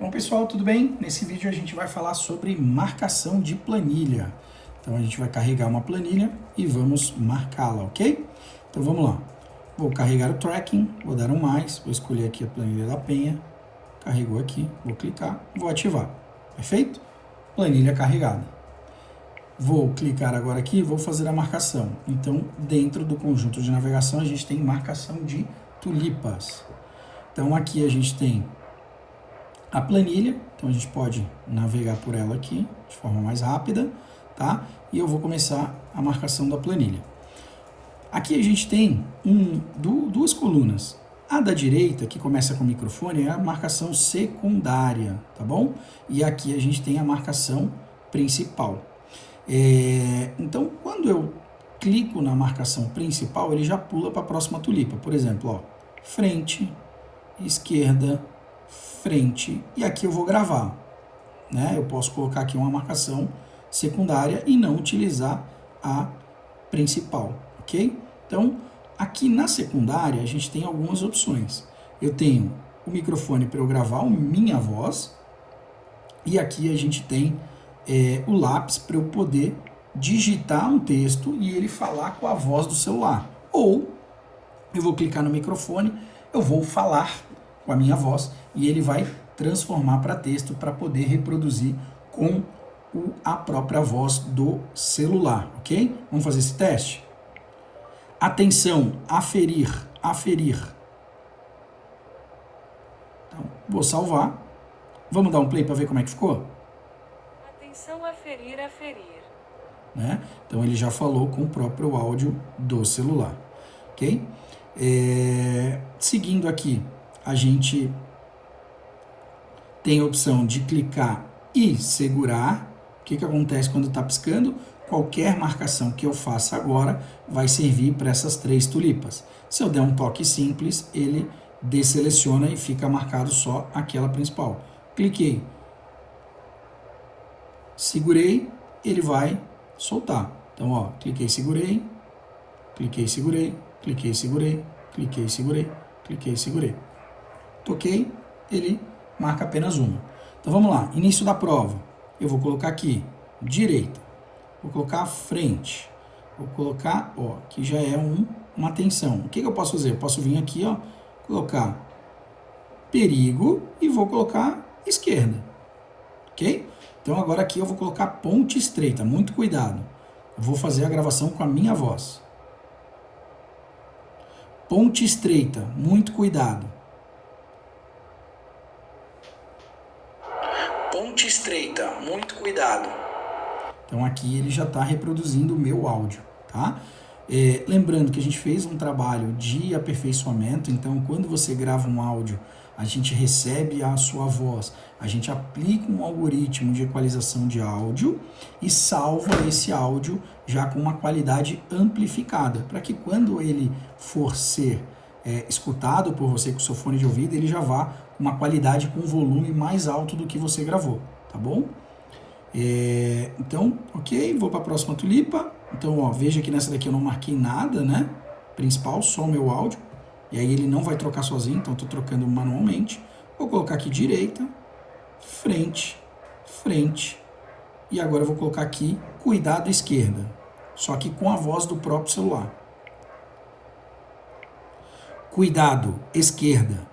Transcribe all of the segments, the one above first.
Bom, pessoal, tudo bem? Nesse vídeo a gente vai falar sobre marcação de planilha. Então a gente vai carregar uma planilha e vamos marcá-la, ok? Então vamos lá. Vou carregar o tracking, vou dar um mais, vou escolher aqui a planilha da Penha. Carregou aqui, vou clicar, vou ativar. Perfeito? Planilha carregada. Vou clicar agora aqui e vou fazer a marcação. Então, dentro do conjunto de navegação, a gente tem marcação de tulipas. Então aqui a gente tem a planilha, então a gente pode navegar por ela aqui de forma mais rápida, tá? E eu vou começar a marcação da planilha. Aqui a gente tem duas colunas. A da direita, que começa com o microfone, é a marcação secundária, tá bom? E aqui a gente tem a marcação principal. Então, quando eu clico na marcação principal, ele já pula para a próxima tulipa. Por exemplo, ó, frente, esquerda, frente, e aqui eu vou gravar, né? Eu posso colocar aqui uma marcação secundária e não utilizar a principal, ok? Então, aqui na secundária a gente tem algumas opções. Eu tenho o microfone para eu gravar a minha voz, e aqui a gente tem o lápis para eu poder digitar um texto e ele falar com a voz do celular. Ou eu vou clicar no microfone, eu vou falar com a minha voz e ele vai transformar para texto para poder reproduzir com a própria voz do celular, ok? Vamos fazer esse teste? Atenção, aferir. Então, vou salvar. Vamos dar um play para ver como é que ficou? Atenção, aferir. Né? Então ele já falou com o próprio áudio do celular, ok? Seguindo aqui, a gente tem a opção de clicar e segurar. O que acontece quando está piscando? Qualquer marcação que eu faça agora vai servir para essas três tulipas. Se eu der um toque simples, ele deseleciona e fica marcado só aquela principal. Cliquei, segurei, ele vai soltar. Então, ó, cliquei, segurei, cliquei, segurei, cliquei, segurei, cliquei, segurei, cliquei, segurei. Toquei, ele marca apenas uma. Então vamos lá, início da prova. Eu vou colocar aqui, direita. Vou colocar frente. Vou colocar, ó, aqui já é uma atenção. O que eu posso fazer? Eu posso vir aqui, ó, colocar perigo e vou colocar esquerda. Ok? Então agora aqui eu vou colocar ponte estreita, muito cuidado. Eu vou fazer a gravação com a minha voz. Ponte estreita, muito cuidado. Ponte estreita, muito cuidado. Então aqui ele já está reproduzindo o meu áudio, tá? Lembrando que a gente fez um trabalho de aperfeiçoamento, então quando você grava um áudio, a gente recebe a sua voz, a gente aplica um algoritmo de equalização de áudio e salva esse áudio já com uma qualidade amplificada, para que quando ele for ser escutado por você com o seu fone de ouvido, ele já vá com uma qualidade com volume mais alto do que você gravou, tá bom? Então, ok, vou para a próxima tulipa. Então, ó, veja que nessa daqui eu não marquei nada, né? Principal, só o meu áudio. E aí ele não vai trocar sozinho, então estou trocando manualmente. Vou colocar aqui direita, frente, frente. E agora eu vou colocar aqui cuidado esquerda. Só que com a voz do próprio celular. Cuidado esquerda.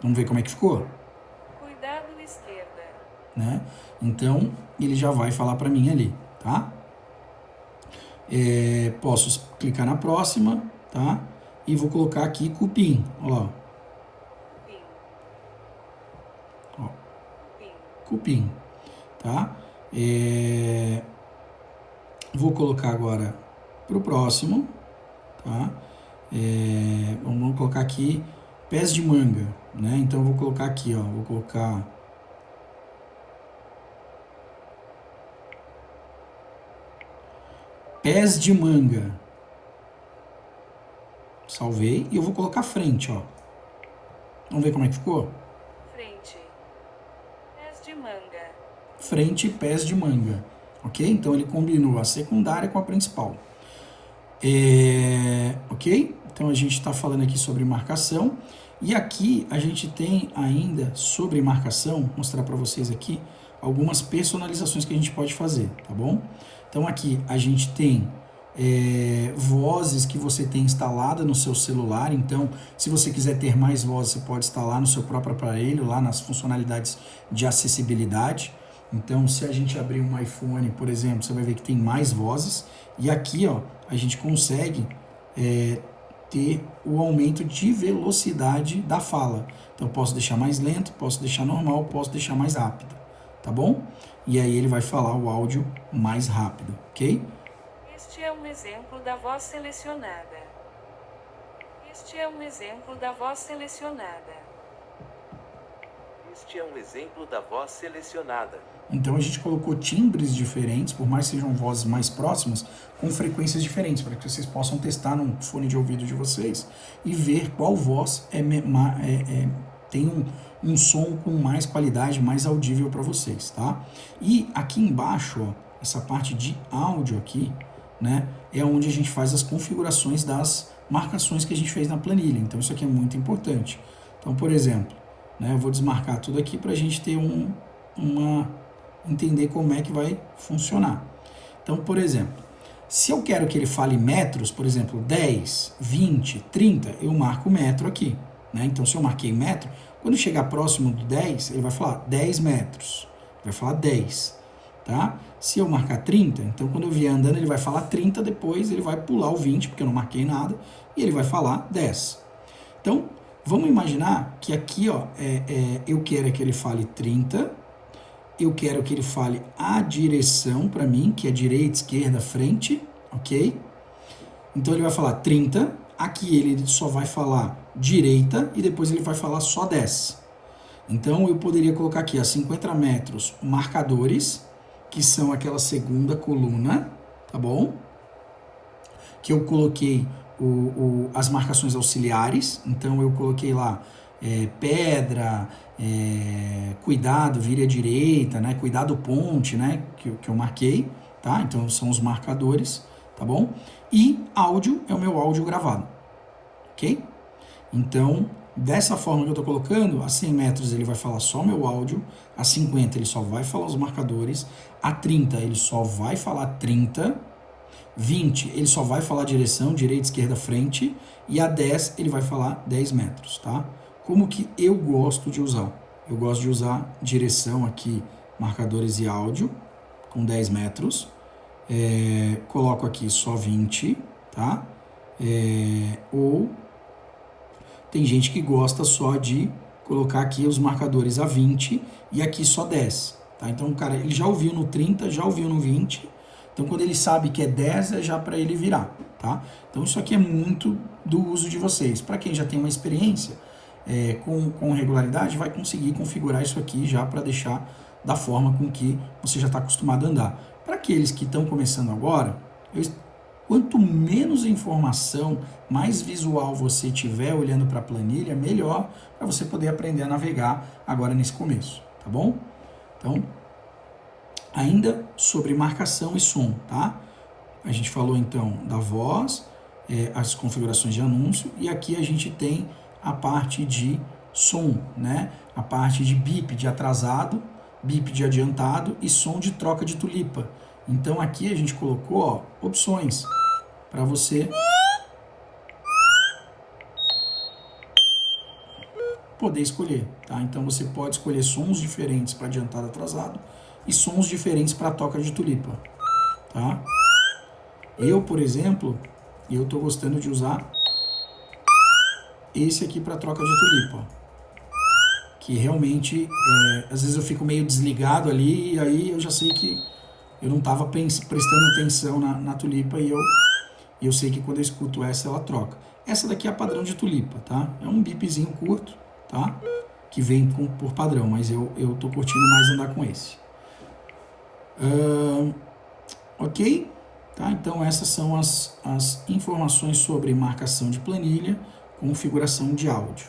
Vamos ver como é que ficou? Cuidado esquerda. Né? Então, ele já vai falar para mim ali, tá? Posso clicar na próxima, tá? E vou colocar aqui cupim, ó. Cupim, tá? Vou colocar agora pro próximo, tá? Vamos colocar aqui pés de manga, né? Então eu vou colocar aqui, ó, vou colocar pés de manga. Salvei e eu vou colocar frente, ó. Vamos ver como é que ficou? Frente. Pés de manga. Frente e pés de manga. Ok? Então ele combinou a secundária com a principal. Ok? Então a gente está falando aqui sobre marcação. E aqui a gente tem ainda sobre marcação, vou mostrar para vocês aqui, algumas personalizações que a gente pode fazer, tá bom? Então aqui a gente tem vozes que você tem instalada no seu celular, então se você quiser ter mais vozes, você pode instalar no seu próprio aparelho, lá nas funcionalidades de acessibilidade. Então se a gente abrir um iPhone, por exemplo, você vai ver que tem mais vozes, e aqui ó, a gente consegue ter o aumento de velocidade da fala. Então eu posso deixar mais lento, posso deixar normal, posso deixar mais rápido, tá bom? E aí ele vai falar o áudio mais rápido, ok? Este é um exemplo da voz selecionada. Este é um exemplo da voz selecionada. Este é um exemplo da voz selecionada. Então a gente colocou timbres diferentes, por mais que sejam vozes mais próximas, com frequências diferentes, para que vocês possam testar no fone de ouvido de vocês e ver qual voz tem um som com mais qualidade, mais audível para vocês, tá? E aqui embaixo, ó, essa parte de áudio aqui, né, é onde a gente faz as configurações das marcações que a gente fez na planilha. Então isso aqui é muito importante. Então, por exemplo, né, eu vou desmarcar tudo aqui para a gente ter entender como é que vai funcionar. Então, por exemplo, se eu quero que ele fale metros, por exemplo, 10, 20, 30, eu marco metro aqui, né? Então, se eu marquei metro, quando chegar próximo do 10, ele vai falar 10 metros, vai falar 10, tá? Se eu marcar 30, então quando eu vier andando, ele vai falar 30, depois ele vai pular o 20, porque eu não marquei nada, e ele vai falar 10. Então, vamos imaginar que aqui, ó, eu quero que ele fale 30, eu quero que ele fale a direção para mim, que é direita, esquerda, frente, ok? Então ele vai falar 30, aqui ele só vai falar direita e depois ele vai falar só 10. Então eu poderia colocar aqui a 50 metros marcadores, que são aquela segunda coluna, tá bom? Que eu coloquei as marcações auxiliares, então eu coloquei lá pedra, cuidado, vire à direita, né? Cuidado ponte, né? Que eu marquei, tá? Então são os marcadores, tá bom? E áudio é o meu áudio gravado, ok? Então, dessa forma que eu estou colocando, a 100 metros ele vai falar só o meu áudio, a 50 ele só vai falar os marcadores, a 30 ele só vai falar 30, 20 ele só vai falar direção, direita, esquerda, frente, e a 10 ele vai falar 10 metros, tá? Como que eu gosto de usar? Eu gosto de usar direção aqui, marcadores e áudio, com 10 metros, coloco aqui só 20, tá? Ou tem gente que gosta só de colocar aqui os marcadores a 20 e aqui só 10, tá? Então, cara, ele já ouviu no 30, já ouviu no 20, então quando ele sabe que é 10, é já para ele virar, tá? Então isso aqui é muito do uso de vocês. Para quem já tem uma experiência com regularidade, vai conseguir configurar isso aqui já para deixar da forma com que você já está acostumado a andar. Para aqueles que estão começando agora, quanto menos informação, mais visual você tiver olhando para a planilha, melhor para você poder aprender a navegar agora nesse começo, tá bom? Então, ainda sobre marcação e som, tá? A gente falou então da voz, as configurações de anúncio, e aqui a gente tem a parte de som, né? A parte de bip de atrasado, bip de adiantado e som de troca de tulipa. Então aqui a gente colocou, ó, opções para você poder escolher, tá? Então você pode escolher sons diferentes para adiantado, atrasado e sons diferentes para toca de tulipa, tá? Eu, por exemplo, eu tô gostando de usar esse aqui para troca de tulipa, que realmente às vezes eu fico meio desligado ali e aí eu já sei que eu não estava prestando atenção na tulipa e eu sei que quando eu escuto essa, ela troca. Essa daqui é a padrão de tulipa, tá? É um bipzinho curto, tá? Que vem por padrão, mas eu tô curtindo mais andar com esse. Ok? Tá? Então essas são as informações sobre marcação de planilha, configuração de áudio.